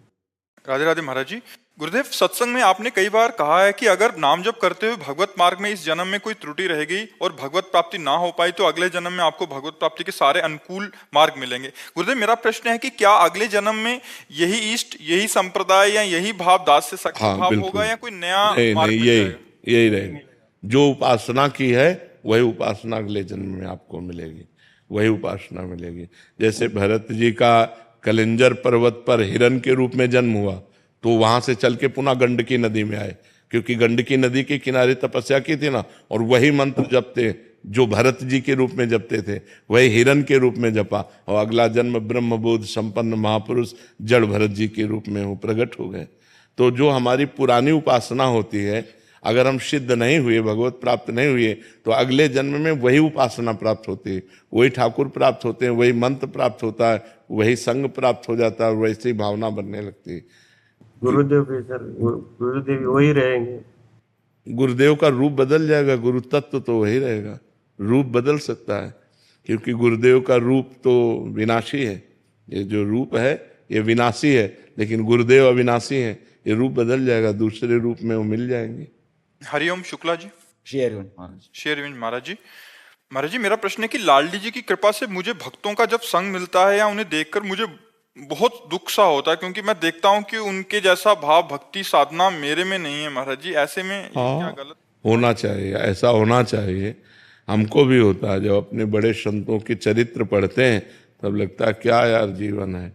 राधे राधे महाराज जी। गुरुदेव, सत्संग में आपने कई बार कहा है कि अगर नाम जप करते हुए भगवत मार्ग में इस जन्म में कोई त्रुटि रह गई और भगवत प्राप्ति ना हो पाई तो अगले जन्म में आपको भगवत प्राप्ति के सारे अनुकूल मार्ग मिलेंगे। गुरुदेव, मेरा प्रश्न है कि क्या अगले जन्म में यही इष्ट, यही संप्रदाय या यही भाव, दास से शक्ति भाव होगा या कोई नया मार्ग मिल जाएगा? यही रहेगा। जो उपासना की है वही उपासना अगले जन्म में आपको मिलेगी, वही उपासना मिलेगी। जैसे भरत जी का कलिंजर पर्वत पर हिरण के रूप में जन्म हुआ, तो वहां से चल के पुनः गंडकी नदी में आए, क्योंकि गंडकी नदी के किनारे तपस्या की थी ना, और वही मंत्र जपते जो भरत जी के रूप में जपते थे, वही हिरण के रूप में जपा, और अगला जन्म ब्रह्मबोध संपन्न महापुरुष जड़ भरत जी के रूप में वो प्रकट हो गए। तो जो हमारी पुरानी उपासना होती है, अगर हम सिद्ध नहीं हुए, भगवत प्राप्त नहीं हुए, तो अगले जन्म में वही उपासना प्राप्त होती है, वही ठाकुर प्राप्त होते हैं, वही मंत्र प्राप्त होता है, वही संग प्राप्त हो जाता है, और वैसी भावना बनने लगती है। गुरुदेव भी सर, गुरुदेव वही रहेंगे। गुरुदेव का रूप बदल जाएगा, गुरु तत्व तो वही रहेगा, रूप बदल सकता है, क्योंकि गुरुदेव का रूप तो विनाशी है। ये जो रूप है ये विनाशी है, लेकिन गुरुदेव अविनाशी है। ये रूप बदल जाएगा, दूसरे रूप में वो मिल जाएंगे। हरिओम शुक्ला जी। महाराज। शेरविंद महाराज जी। महाराज जी, मेरा प्रश्न है कि लालडी जी की कृपा से मुझे भक्तों का जब संग मिलता है या उन्हें देखकर मुझे बहुत दुख सा होता है, क्योंकि मैं देखता हूं कि उनके जैसा भाव, भक्ति, साधना मेरे में नहीं है। महाराज जी, ऐसे में क्या गलत होना चाहिए, ऐसा होना चाहिए। हमको भी होता है, जब अपने बड़े संतों के चरित्र पढ़ते हैं तब लगता है क्या यार जीवन है,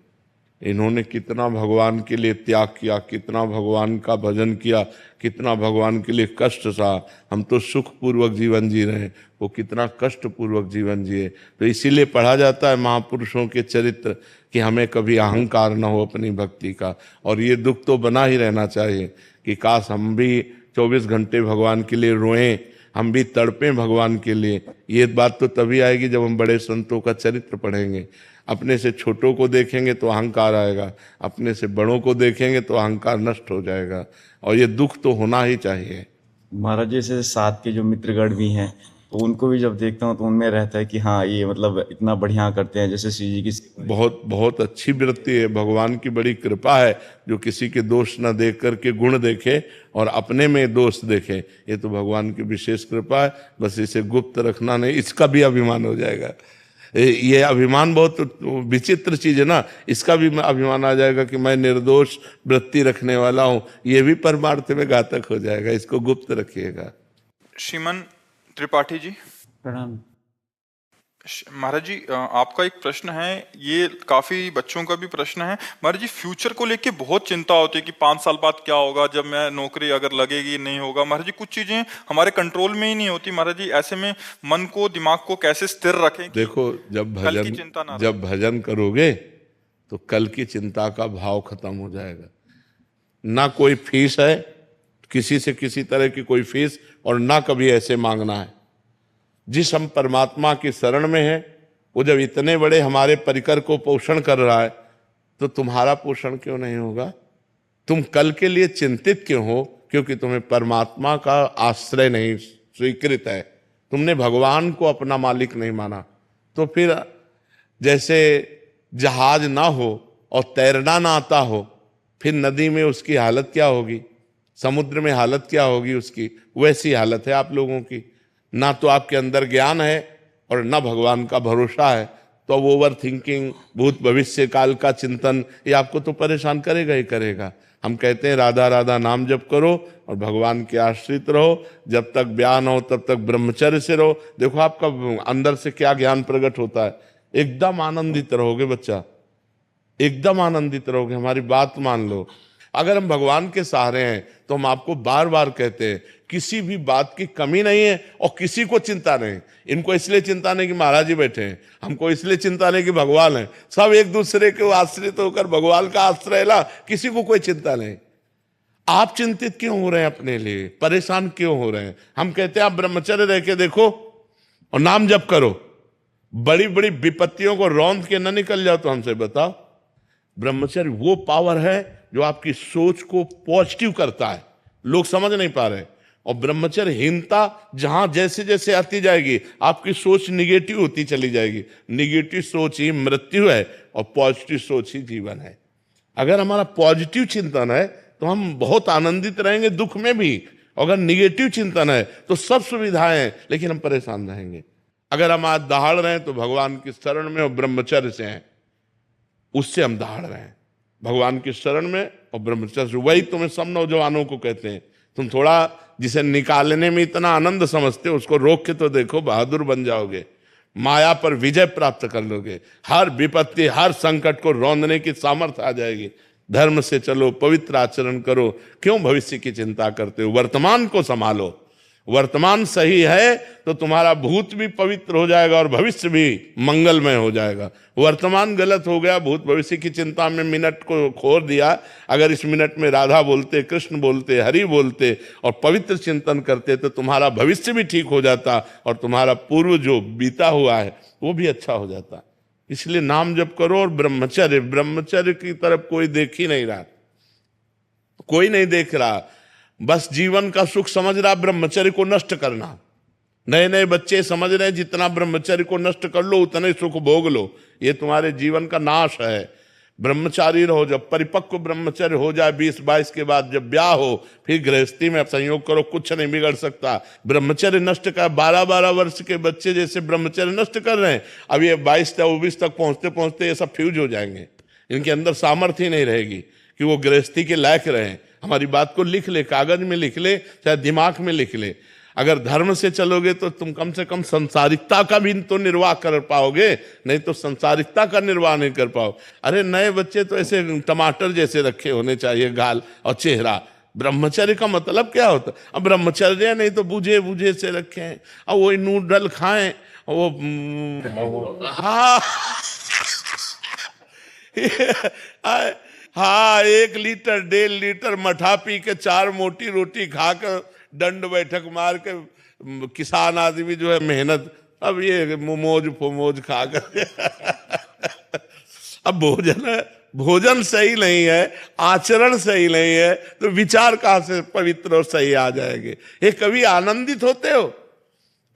इन्होंने कितना भगवान के लिए त्याग किया, कितना भगवान का भजन किया, कितना भगवान के लिए कष्ट सहा। हम तो सुखपूर्वक जीवन जी रहे हैं, वो कितना कष्टपूर्वक जीवन जिए। तो इसीलिए पढ़ा जाता है महापुरुषों के चरित्र कि हमें कभी अहंकार न हो अपनी भक्ति का। और ये दुख तो बना ही रहना चाहिए कि काश हम भी 24 घंटे भगवान के लिए रोएं, हम भी तड़पें भगवान के लिए। ये बात तो तभी आएगी जब हम बड़े संतों का चरित्र पढ़ेंगे। अपने से छोटों को देखेंगे तो अहंकार आएगा, अपने से बड़ों को देखेंगे तो अहंकार नष्ट हो जाएगा, और ये दुख तो होना ही चाहिए। महाराज जैसे साथ के जो मित्रगण भी हैं, तो उनको भी जब देखता हूँ तो उनमें रहता है कि हाँ ये मतलब इतना बढ़िया करते हैं, जैसे श्री जी की बहुत बहुत अच्छी वृत्ति है। भगवान की बड़ी कृपा है जो किसी के दोष न देख करके गुण देखे और अपने में दोष देखे। ये तो भगवान की विशेष कृपा है, बस इसे गुप्त रखना नहीं, इसका भी अभिमान हो जाएगा। ये अभिमान बहुत विचित्र चीज है ना, इसका भी अभिमान आ जाएगा कि मैं निर्दोष वृत्ति रखने वाला हूं, ये भी परमार्थ में घातक हो जाएगा। इसको गुप्त रखिएगा। श्रीमन त्रिपाठी जी। प्रणाम महाराज जी, आपका एक प्रश्न है, ये काफी बच्चों का भी प्रश्न है। महाराज जी, फ्यूचर को लेके बहुत चिंता होती है कि 5 साल बाद क्या होगा, जब मैं नौकरी अगर लगेगी नहीं होगा। महाराज जी, कुछ चीजें हमारे कंट्रोल में ही नहीं होती। महाराज जी, ऐसे में मन को, दिमाग को कैसे स्थिर रखें? देखो, जब भजन करोगे तो कल की चिंता का भाव खत्म हो जाएगा। ना कोई फीस है, किसी से किसी तरह की कोई फीस, और ना कभी ऐसे मांगना है। जिस हम परमात्मा की शरण में है, वो जब इतने बड़े हमारे परिकर को पोषण कर रहा है, तो तुम्हारा पोषण क्यों नहीं होगा? तुम कल के लिए चिंतित क्यों हो? क्योंकि तुम्हें परमात्मा का आश्रय नहीं स्वीकृत है, तुमने भगवान को अपना मालिक नहीं माना। तो फिर जैसे जहाज ना हो और तैरना ना आता हो, फिर नदी में उसकी हालत क्या होगी, समुद्र में हालत क्या होगी उसकी, वैसी हालत है आप लोगों की। ना तो आपके अंदर ज्ञान है और ना भगवान का भरोसा है, तो अब ओवर थिंकिंग, भूत भविष्य काल का चिंतन, ये आपको तो परेशान करेगा ही करेगा। हम कहते हैं राधा राधा नाम जप करो और भगवान के आश्रित रहो, जब तक ब्याह न हो तब तक ब्रह्मचर्य से रहो। देखो आपका अंदर से क्या ज्ञान प्रकट होता है, एकदम आनंदित रहोगे बच्चा, एकदम आनंदित रहोगे। हमारी बात मान लो, अगर हम भगवान के सहारे हैं तो हम आपको बार बार कहते हैं किसी भी बात की कमी नहीं है और किसी को चिंता नहीं। इनको इसलिए चिंता नहीं कि महाराज जी बैठे हैं, हमको इसलिए चिंता नहीं कि भगवान है। सब एक दूसरे के आश्रित होकर भगवान का आश्रय ला, किसी को कोई चिंता नहीं। आप चिंतित क्यों हो रहे हैं, अपने लिए परेशान क्यों हो रहे हैं? हम कहते हैं आप ब्रह्मचर्य रह के देखो और नाम जप करो, बड़ी बड़ी विपत्तियों को रौंद के न निकल जाओ। तो हमसे बताओ, ब्रह्मचर्य वो पावर है जो आपकी सोच को पॉजिटिव करता है, लोग समझ नहीं पा रहे। और ब्रह्मचर्यहीनता जहां जैसे जैसे आती जाएगी आपकी सोच निगेटिव होती चली जाएगी। निगेटिव सोच ही मृत्यु है और पॉजिटिव सोच ही जीवन है। अगर हमारा पॉजिटिव चिंतन है तो हम बहुत आनंदित रहेंगे दुख में भी, अगर निगेटिव चिंतन है तो सब सुविधाएं हैं लेकिन हम परेशान रहेंगे। अगर हम आज दहाड़ रहे हैं तो भगवान की शरण में और ब्रह्मचर्य से हैं, उससे हम दहाड़ रहे हैं, भगवान की शरण में और ब्रह्मचर्य से। वही तुम्हें सब नौजवानों को कहते हैं, तुम थोड़ा जिसे निकालने में इतना आनंद समझते हो उसको रोक के तो देखो, बहादुर बन जाओगे, माया पर विजय प्राप्त कर लोगे, हर विपत्ति हर संकट को रौंदने की सामर्थ्य आ जाएगी। धर्म से चलो, पवित्र आचरण करो, क्यों भविष्य की चिंता करते हो? वर्तमान को संभालो। वर्तमान सही है तो तुम्हारा भूत भी पवित्र हो जाएगा और भविष्य भी मंगलमय हो जाएगा। वर्तमान गलत हो गया, भूत भविष्य की चिंता में मिनट को खो दिया। अगर इस मिनट में राधा बोलते, कृष्ण बोलते, हरि बोलते और पवित्र चिंतन करते तो तुम्हारा भविष्य भी ठीक हो जाता और तुम्हारा पूर्व जो बीता हुआ है वो भी अच्छा हो जाता। इसलिए नाम जप करो और ब्रह्मचर्य, ब्रह्मचर्य की तरफ कोई देख ही नहीं रहा, कोई नहीं देख रहा, बस जीवन का सुख समझ रहा ब्रह्मचर्य को नष्ट करना। नए नए बच्चे समझ रहे हैं जितना ब्रह्मचर्य को नष्ट कर लो उतने सुख भोग लो, ये तुम्हारे जीवन का नाश है। ब्रह्मचारी रहो, जब परिपक्व ब्रह्मचर्य हो जाए 20-22 के बाद, जब ब्याह हो, फिर गृहस्थी में संयोग करो, कुछ नहीं बिगड़ सकता। ब्रह्मचर्य नष्ट कर 12-12 वर्ष के बच्चे जैसे ब्रह्मचर्य नष्ट कर रहे हैं, अब ये 22-24 तक पहुंचते पहुंचते ये सब फ्यूज हो जाएंगे, इनके अंदर सामर्थ्य ही नहीं रहेगी कि वो गृहस्थी के लायक रहें। हमारी बात को लिख ले, कागज में लिख ले, चाहे दिमाग में लिख ले। अगर धर्म से चलोगे तो तुम कम से कम संसारिकता का भी तो निर्वाह कर पाओगे, नहीं तो संसारिकता का निर्वाह नहीं कर पाओ। अरे नए बच्चे तो ऐसे टमाटर जैसे रखे होने चाहिए गाल और चेहरा। ब्रह्मचर्य का मतलब क्या होता? अब ब्रह्मचर्य नहीं तो बूझे बूझे से रखे हैं, अब वही नूडल खाएं, वो हाँ हाँ 1 लीटर 1.5 लीटर मठा पी के 4 मोटी रोटी खाकर दंड बैठक मार के किसान आदमी जो है मेहनत, अब ये मोमोज फोमोज खाकर अब भोजन सही नहीं है, आचरण सही नहीं है तो विचार कहां से पवित्र और सही आ जाएंगे? ये कभी आनंदित होते हो?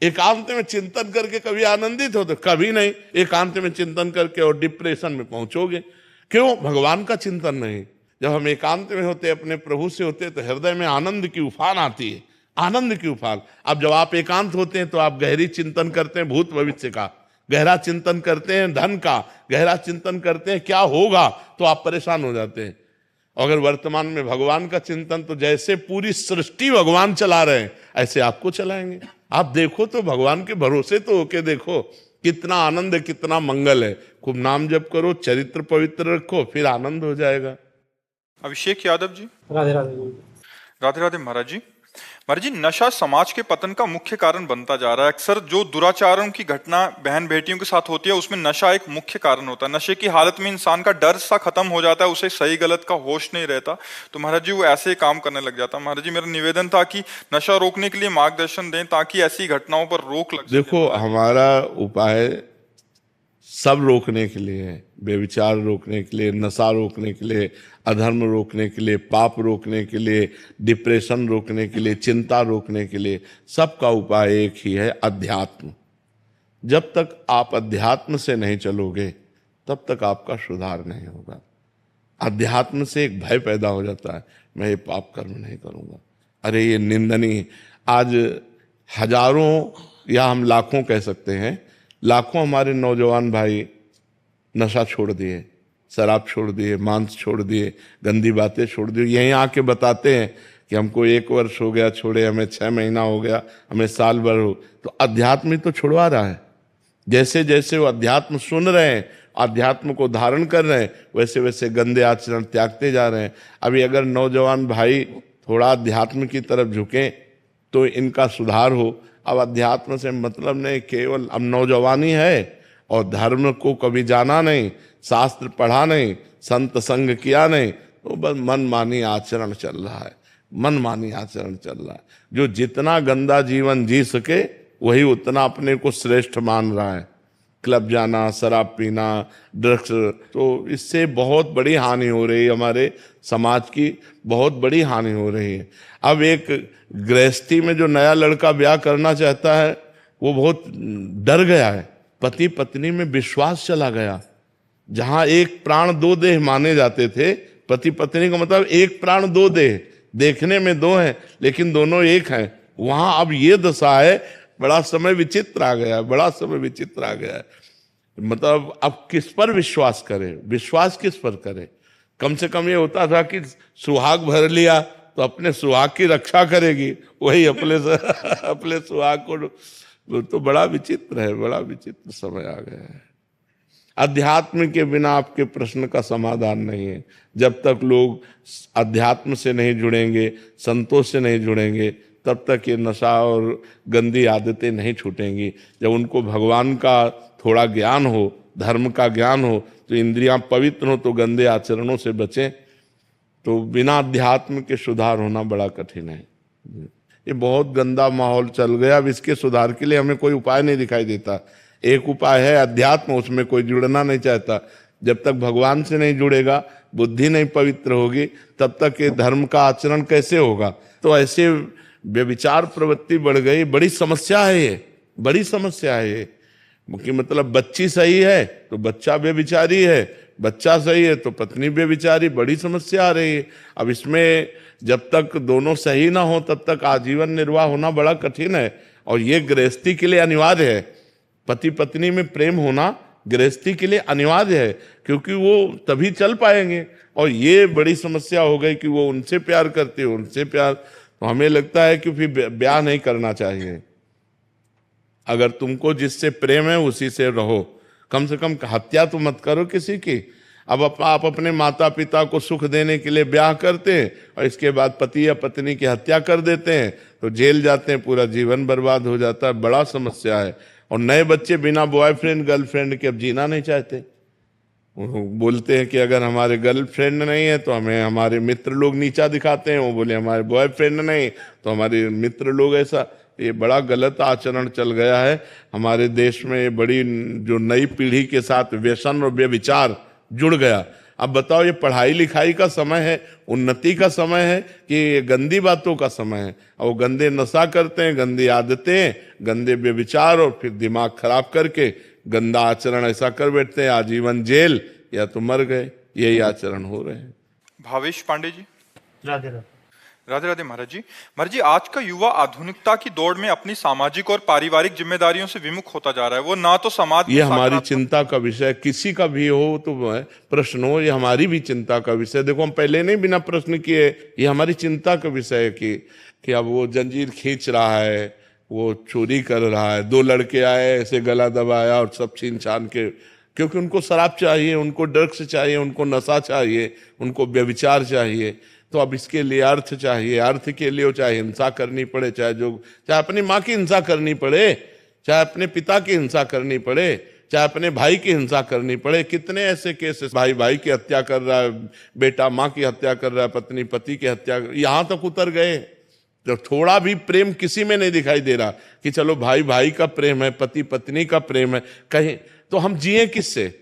एकांत में चिंतन करके कभी आनंदित होते? कभी नहीं। एकांत में चिंतन करके और डिप्रेशन में पहुंचोगे। क्यों? भगवान का चिंतन नहीं। जब हम एकांत में होते, अपने प्रभु से होते, तो हृदय में आनंद की उफान आती है, आनंद की उफान। अब जब आप एकांत होते हैं तो आप गहरी चिंतन करते हैं भूत भविष्य का, गहरा चिंतन करते हैं धन का, गहरा चिंतन करते हैं क्या होगा, तो आप परेशान हो जाते हैं। अगर वर्तमान में भगवान का चिंतन, तो जैसे पूरी सृष्टि भगवान चला रहे हैं ऐसे आपको चलाएंगे। आप देखो तो भगवान के भरोसे तो होके देखो, कितना आनंद है, कितना मंगल है। खूब नाम जप करो, चरित्र पवित्र रखो, फिर आनंद हो जाएगा। अभिषेक यादव जी। राधे राधे जी। राधे राधे महाराज जी। महाराज जी, नशा समाज के पतन का मुख्य कारण बनता जा रहा है। अक्सर जो दुराचारों की घटना बहन बेटियों के साथ होती है उसमें नशा एक मुख्य कारण होता है। नशे की हालत में इंसान का डर सा खत्म हो जाता है, उसे सही गलत का होश नहीं रहता, तो महाराज जी वो ऐसे काम करने लग जाता है। महाराज जी, मेरा निवेदन था कि नशा रोकने के लिए मार्गदर्शन दें ताकि ऐसी घटनाओं पर रोक लग सके। देखो, हमारा उपाय सब रोकने के लिए है, बेविचार रोकने के लिए, नशा रोकने के लिए, अधर्म रोकने के लिए, पाप रोकने के लिए, डिप्रेशन रोकने के लिए, चिंता रोकने के लिए, सबका उपाय एक ही है, अध्यात्म। जब तक आप अध्यात्म से नहीं चलोगे तब तक आपका सुधार नहीं होगा। अध्यात्म से एक भय पैदा हो जाता है, मैं ये पाप कर्म नहीं करूँगा, अरे ये निंदनीय। आज हजारों या हम लाखों कह सकते हैं, लाखों हमारे नौजवान भाई नशा छोड़ दिए, शराब छोड़ दिए, मांस छोड़ दिए, गंदी बातें छोड़ दी, यहीं आके बताते हैं कि हमको 1 वर्ष हो गया छोड़े, हमें 6 महीना हो गया, हमें साल भर हो। तो अध्यात्म ही तो छुड़वा रहा है। जैसे जैसे वो अध्यात्म सुन रहे हैं, अध्यात्म को धारण कर रहे हैं, वैसे वैसे गंदे आचरण त्यागते जा रहे हैं। अभी अगर नौजवान भाई थोड़ा अध्यात्म की तरफ झुकें तो इनका सुधार हो। अब अध्यात्म से मतलब नहीं, केवल अब नौजवानी है और धर्म को कभी जाना नहीं, शास्त्र पढ़ा नहीं, संत संग किया नहीं, तो बस मनमानी आचरण चल रहा है, मनमानी आचरण चल रहा है। जो जितना गंदा जीवन जी सके वही उतना अपने को श्रेष्ठ मान रहा है। क्लब जाना, शराब पीना, ड्रग्स, तो इससे बहुत बड़ी हानि हो रही है, हमारे समाज की बहुत बड़ी हानि हो रही है। अब एक गृहस्थी में जो नया लड़का ब्याह करना चाहता है वो बहुत डर गया है। पति पत्नी में विश्वास चला गया। जहां एक प्राण दो देह माने जाते थे, पति पत्नी का मतलब एक प्राण दो देह, देखने में दो हैं लेकिन दोनों एक हैं, वहां अब ये दशा है। बड़ा समय विचित्र आ गया, बड़ा समय विचित्र आ गया है। मतलब अब किस पर विश्वास करें, विश्वास किस पर करें? कम से कम ये होता था कि सुहाग भर लिया तो अपने सुहाग की रक्षा करेगी, वही अपने सुहाग को। तो बड़ा विचित्र है, बड़ा विचित्र समय आ गया है। अध्यात्म के बिना आपके प्रश्न का समाधान नहीं है। जब तक लोग अध्यात्म से नहीं जुड़ेंगे, संतों से नहीं जुड़ेंगे, तब तक ये नशा और गंदी आदतें नहीं छूटेंगी। जब उनको भगवान का थोड़ा ज्ञान हो, धर्म का ज्ञान हो, तो इंद्रियां पवित्र हो, तो गंदे आचरणों से बचें। तो बिना अध्यात्म के सुधार होना बड़ा कठिन है। ये बहुत गंदा माहौल चल गया। अब इसके सुधार के लिए हमें कोई उपाय नहीं दिखाई देता। एक उपाय है अध्यात्म, उसमें कोई जुड़ना नहीं चाहता। जब तक भगवान से नहीं जुड़ेगा, बुद्धि नहीं पवित्र होगी, तब तक ये धर्म का आचरण कैसे होगा? तो ऐसे व्यभिचार प्रवृत्ति बढ़ गई। बड़ी समस्या है ये, बड़ी समस्या है ये। कि मतलब बच्ची सही है तो बच्चा व्यभिचारी है, बच्चा सही है तो पत्नी व्यभिचारी, बड़ी समस्या आ रही है। अब इसमें जब तक दोनों सही ना हो तब तक आजीवन निर्वाह होना बड़ा कठिन है। और ये गृहस्थी के लिए अनिवार्य है। पति पत्नी में प्रेम होना गृहस्थी के लिए अनिवार्य है, क्योंकि वो तभी चल पाएंगे। और ये बड़ी समस्या हो गई कि वो उनसे प्यार करते हो, उनसे प्यार, तो हमें लगता है कि फिर ब्याह नहीं करना चाहिए। अगर तुमको जिससे प्रेम है उसी से रहो, कम से कम हत्या तो मत करो किसी की। अब आप अपने माता पिता को सुख देने के लिए ब्याह करते हैं और इसके बाद पति या पत्नी की हत्या कर देते हैं तो जेल जाते हैं, पूरा जीवन बर्बाद हो जाता है। बड़ा समस्या है। और नए बच्चे बिना बॉयफ्रेंड गर्लफ्रेंड के अब जीना नहीं चाहते। वो बोलते हैं कि अगर हमारे गर्लफ्रेंड नहीं है तो हमें हमारे मित्र लोग नीचा दिखाते हैं। वो बोले हमारे बॉयफ्रेंड नहीं तो हमारे मित्र लोग ऐसा। ये बड़ा गलत आचरण चल गया है हमारे देश में। ये बड़ी जो नई पीढ़ी के साथ व्यसन और व्यभिचार जुड़ गया। अब बताओ, ये पढ़ाई लिखाई का समय है, उन्नति का समय है कि ये गंदी बातों का समय है? और वो गंदे नशा करते हैं, गंदी आदतें, गंदे व्यभिचार, और फिर दिमाग खराब करके गंदा आचरण ऐसा कर बैठते हैं, आजीवन जेल या तो मर गए। यही आचरण हो रहे हैं। भावेश पांडे जी। राधे राधे। राधे राधे महाराज जी। महाराज जी, आज का युवा आधुनिकता की दौड़ में अपनी सामाजिक और पारिवारिक जिम्मेदारियों से विमुख होता जा रहा है। वो ना तो समाज, ये हमारी चिंता का विषय, किसी का भी हो तो प्रश्न हो, ये हमारी भी चिंता का विषय। देखो, हम पहले नहीं बिना प्रश्न किए, ये हमारी चिंता का विषय है कि अब वो जंजीर खींच रहा है, वो चोरी कर रहा है। 2 लड़के आए, ऐसे गला दबाया और सब छीन छान के, क्योंकि उनको शराब चाहिए, उनको ड्रग्स चाहिए, उनको नशा चाहिए, उनको व्यभिचार चाहिए। तो अब इसके लिए अर्थ चाहिए। अर्थ के लिए चाहे हिंसा करनी पड़े, चाहे अपनी माँ की हिंसा करनी पड़े, चाहे अपने पिता की हिंसा करनी पड़े, चाहे अपने भाई की हिंसा करनी पड़े। कितने ऐसे केसेस, भाई भाई की हत्या कर रहा है, बेटा माँ की हत्या कर रहा है, पत्नी पति की हत्या, यहाँ तक उतर गए। तो थोड़ा भी प्रेम किसी में नहीं दिखाई दे रहा कि चलो भाई भाई का प्रेम है, पति पत्नी का प्रेम है। कहीं तो हम जिए किससे?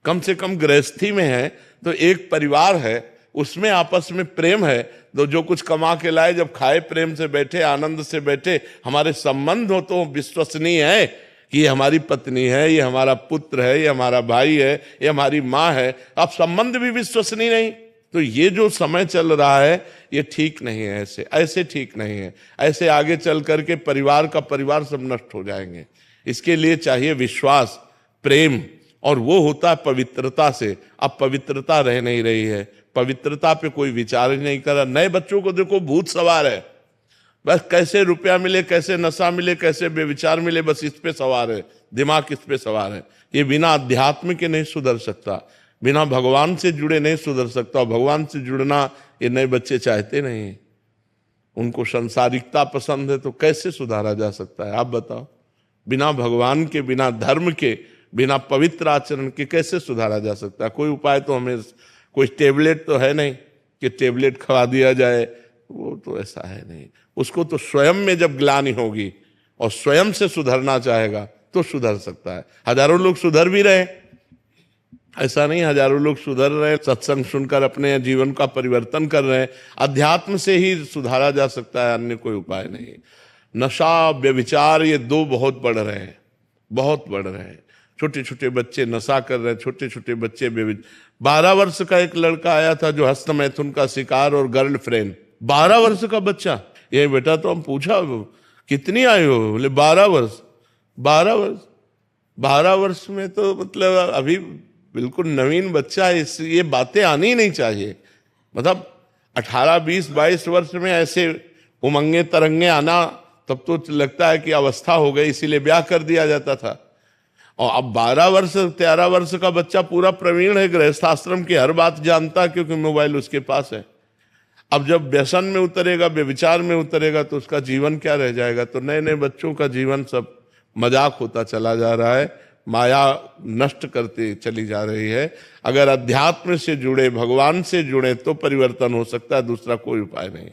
कम से कम गृहस्थी में है तो एक परिवार है, उसमें आपस में प्रेम है। तो जो कुछ कमा के लाए, जब खाए, प्रेम से बैठे, आनंद से बैठे, हमारे संबंध हो तो विश्वसनीय है कि ये हमारी पत्नी है, ये हमारा पुत्र है, ये हमारा भाई है, ये हमारी माँ है। अब संबंध भी विश्वसनीय नहीं, तो ये जो समय चल रहा है ये ठीक नहीं है। ऐसे ठीक नहीं है। ऐसे आगे चल करके परिवार का परिवार सब नष्ट हो जाएंगे। इसके लिए चाहिए विश्वास, प्रेम और वो होता है पवित्रता से। अब पवित्रता रह नहीं रही है, पवित्रता पे कोई विचार ही नहीं कर रहा। नए बच्चों को देखो भूत सवार है, बस कैसे रुपया मिले, कैसे नशा मिले, कैसे बेविचार मिले, बस इस पे सवार है, दिमाग इस पे सवार है। ये बिना अध्यात्म के नहीं सुधर सकता, बिना भगवान से जुड़े नहीं सुधर सकता। और भगवान से जुड़ना ये नए बच्चे चाहते नहीं, उनको संसारिकता पसंद है, तो कैसे सुधारा जा सकता है आप बताओ? बिना भगवान के, बिना धर्म के, बिना पवित्र आचरण के कैसे सुधारा जा सकता है? कोई उपाय तो हमें, कोई टेबलेट तो है नहीं कि टेबलेट खवा दिया जाए, वो तो ऐसा है नहीं। उसको तो स्वयं में जब ग्लानि होगी और स्वयं से सुधरना चाहेगा तो सुधर सकता है। हजारों लोग सुधर भी रहे, ऐसा नहीं हजारों लोग सुधर रहे, सत्संग सुनकर अपने जीवन का परिवर्तन कर रहे हैं। अध्यात्म से ही सुधारा जा सकता है, अन्य कोई उपाय नहीं। नशा, व्यभिचार, ये दो बहुत बढ़ रहे हैं, बहुत बढ़ रहे हैं। छोटे छोटे बच्चे नशा कर रहे हैं, छोटे छोटे बच्चे 12 वर्ष का एक लड़का आया था जो हस्त मैथुन का शिकार और गर्लफ्रेंड, 12 वर्ष का बच्चा। ये बेटा, तो हम पूछा कितनी आयु हो? बोले 12 वर्ष। 12 वर्ष, 12 वर्ष में तो मतलब अभी बिल्कुल नवीन बच्चा है, ये बातें आनी ही नहीं चाहिए। मतलब 18, 20, 22 वर्ष में ऐसे उमंगे तरंगे आना, तब तो लगता है कि अवस्था हो गई, इसीलिए ब्याह कर दिया जाता था। और अब 12 वर्ष, 13 वर्ष का बच्चा पूरा प्रवीण है, गृहस्थाश्रम की हर बात जानता, क्योंकि मोबाइल उसके पास है। अब जब व्यसन में उतरेगा, व्यभिचार में उतरेगा, तो उसका जीवन क्या रह जाएगा? तो नए नए बच्चों का जीवन सब मजाक होता चला जा रहा है, माया नष्ट करती चली जा रही है। अगर अध्यात्म से जुड़े, भगवान से जुड़े, तो परिवर्तन हो सकता है, दूसरा कोई उपाय नहीं।